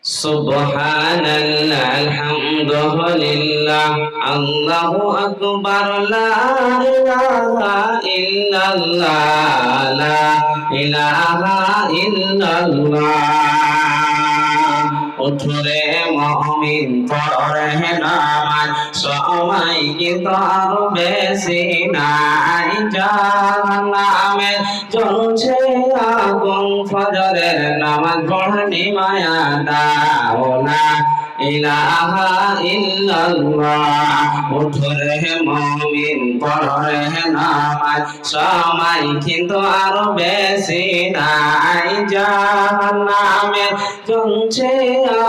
সুবহানাল্লাহ, আলহামদুলিল্লাহ, আল্লাহু আকবার, লা ইলাহা ইল্লাল্লাহ, লা ইলাহা ইল্লাল্লাহ। উঠরে মুমিন পড়ে নামাজ, সময় কিন্তু আরো বেশি নাই। জাহান্নামে জ্বলছে আগুন, ফজরের নামাজ পড়নি মায়া দাও, লা ইলাহা ইল্লাল্লাহ। উঠরে মুমিন পড়ে নামাজ, সময় কিন্তু আরো বেশি নাই। জাহান্নামে জ্বলছে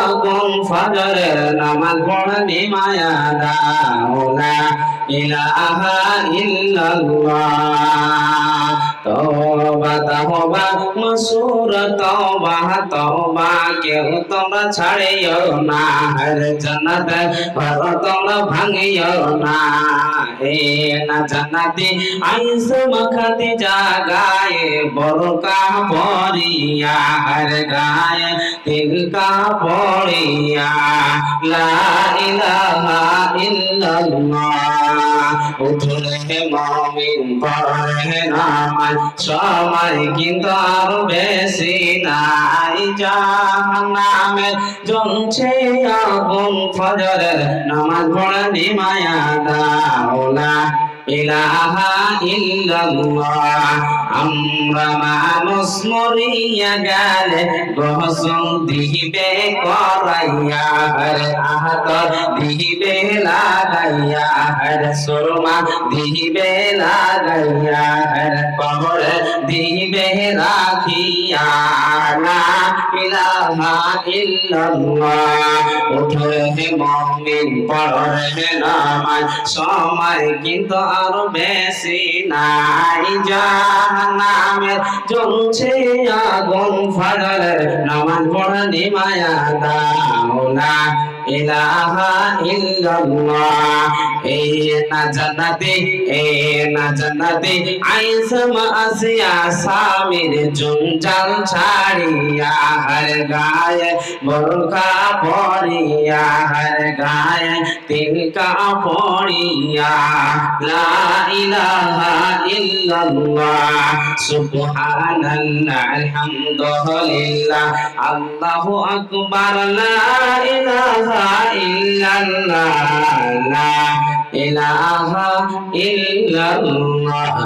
আগুন, ফজরের নামাজ পড়নি মায়া দাও, লা ইলাহা ইল্লাল্লাহ। তওবা তওবা মসুর তওবা তওবা, কেউ তোমরা ছাড়িও না, হর জান্নাত ঘর তোমরা ভাঙিও না। হে না জান্নাতি আইসম খাতি জাগায়, বরকা পরিয়া হর গায়ে তিলকা পড়িয়া, লা ইলাহা ইল্লাল্লাহ। উঠরে মুমিন পড়ে নামাজ, সময় কিন্তু আরো বেশি নাই। জাহান্নামে জ্বলছে আগুন, ফজরের নামাজ পড়নি মায়া দাও, লা ইলাহা ইল্লাল্লাহ। আমরা মানুষ মরিয়া গেলে গোসল দিবে করাইয়া, হর আহতর দিবে লাগাইয়া, হর সুরমা দিবে লাগাইয়া, হর কবরে দিবে রাখিয়া, লা ইলাহা ইল্লাল্লাহ। উঠে মুমিন পড়ে নামাজ, সময় কিন্তু আরো বেশি নাই। জাহান্নামে জ্বলছে আগুন, ফজরের নামাজ পড়নি মায়া দাও, লা ইলাহা ইল্লাল্লাহ। এ না জান্নাতি এ না জান্নাতি আইসম আসিয়া, স্বামীর জঞ্জাল ছাড়িয়া, হর গায়ে বোরকা পরিয়া, হর গায়ে তিলকা পড়িয়া, লা ইলাহা ইল্লাল্লাহ। সুবহানাল্লাহ, আলহামদুলিল্লাহ, আল্লাহু আকবার, লা ইলাহা ইল্লাল্লাহ, লা ইলাহা ইল্লাল্লাহ।